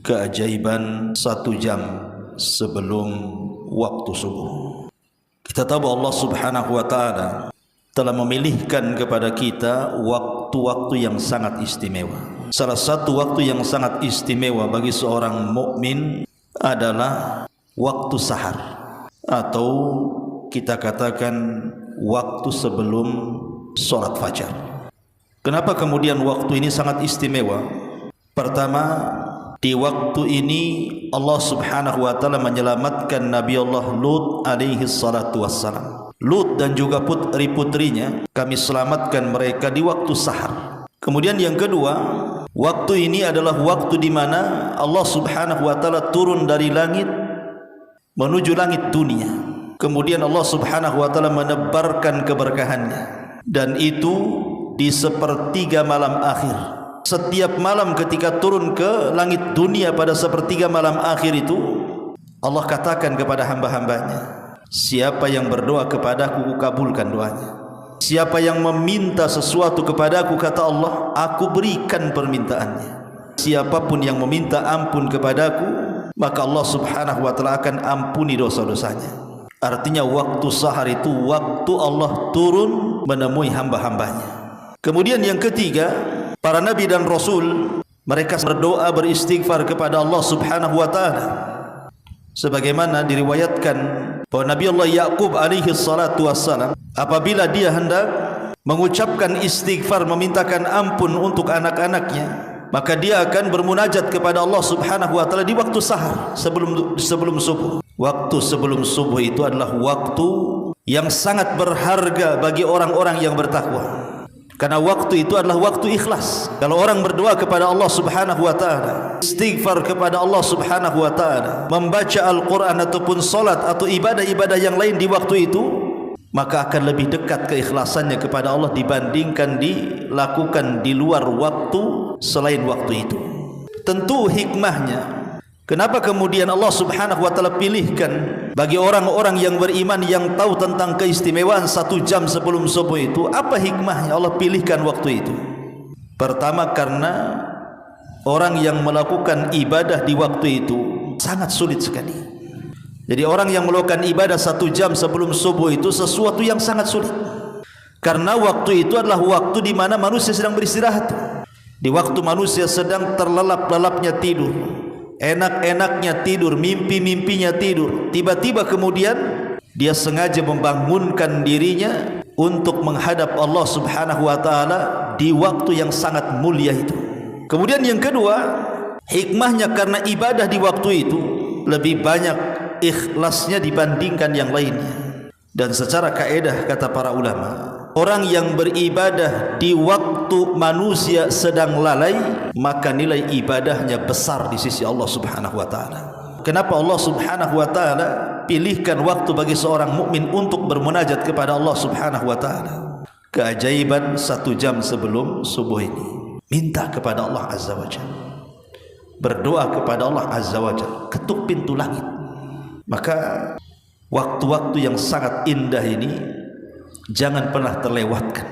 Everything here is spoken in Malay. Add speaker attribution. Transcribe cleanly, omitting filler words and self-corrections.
Speaker 1: keajaiban 1 jam sebelum waktu subuh. Kita tahu Allah Subhanahu wa taala telah memilihkan kepada kita waktu-waktu yang sangat istimewa. Salah satu waktu yang sangat istimewa bagi seorang mukmin adalah waktu sahar, atau kita katakan waktu sebelum sholat fajar. Kenapa kemudian waktu ini sangat istimewa? Pertama, di waktu ini Allah Subhanahu wa taala menyelamatkan Nabi Allah Lut alaihi salatu wassalam. Lut dan juga putri-putrinya, kami selamatkan mereka di waktu sahar. Kemudian yang kedua, waktu ini adalah waktu di mana Allah Subhanahu wa taala turun dari langit menuju langit dunia. Kemudian Allah Subhanahu wa taala menebarkan keberkahannya, dan itu di sepertiga malam akhir. Setiap malam ketika turun ke langit dunia pada sepertiga malam akhir itu, Allah katakan kepada hamba-hambanya, siapa yang berdoa kepadaku, kukabulkan doanya. Siapa yang meminta sesuatu kepadaku, kata Allah, aku berikan permintaannya. Siapapun yang meminta ampun kepadaku, maka Allah Subhanahu wa taala akan ampuni dosa-dosanya. Artinya waktu sahar itu waktu Allah turun menemui hamba-hambanya. Kemudian yang ketiga, para nabi dan rasul mereka berdoa beristighfar kepada Allah Subhanahu wa taala. Sebagaimana diriwayatkan bahwa Nabi Allah Yaqub alaihi salatu wassalam apabila dia hendak mengucapkan istighfar, memintakan ampun untuk anak-anaknya, maka dia akan bermunajat kepada Allah Subhanahu wa taala di waktu sahar, sebelum subuh. Waktu sebelum subuh itu adalah waktu yang sangat berharga bagi orang-orang yang bertakwa. Karena waktu itu adalah waktu ikhlas. Kalau orang berdoa kepada Allah Subhanahu wa taala, istighfar kepada Allah Subhanahu wa taala, membaca Al-Qur'an ataupun salat atau ibadah-ibadah yang lain di waktu itu, maka akan lebih dekat keikhlasannya kepada Allah dibandingkan dilakukan di luar waktu selain waktu itu. Tentu hikmahnya, kenapa kemudian Allah Subhanahu wa taala pilihkan bagi orang-orang yang beriman yang tahu tentang keistimewaan 1 jam sebelum subuh itu? Apa hikmahnya Allah pilihkan waktu itu? Pertama, karena orang yang melakukan ibadah di waktu itu sangat sulit sekali. Jadi orang yang melakukan ibadah 1 jam sebelum subuh itu sesuatu yang sangat sulit. Karena waktu itu adalah waktu di mana manusia sedang beristirahat. Di waktu manusia sedang terlelap-lelapnya tidur, enak-enaknya tidur, mimpi-mimpinya tidur, tiba-tiba kemudian dia sengaja membangunkan dirinya untuk menghadap Allah Subhanahu wa taala di waktu yang sangat mulia itu. Kemudian yang kedua, hikmahnya karena ibadah di waktu itu lebih banyak ikhlasnya dibandingkan yang lainnya. Dan secara kaedah kata para ulama, orang yang beribadah di waktu manusia sedang lalai, maka nilai ibadahnya besar di sisi Allah Subhanahu wa taala. Kenapa Allah Subhanahu wa taala pilihkan waktu bagi seorang mukmin untuk bermunajat kepada Allah Subhanahu wa taala? Keajaiban 1 jam sebelum subuh ini. Minta kepada Allah Azza wa Jalla. Berdoa kepada Allah Azza wa Jalla, ketuk pintu langit. Maka waktu-waktu yang sangat indah ini jangan pernah terlewatkan.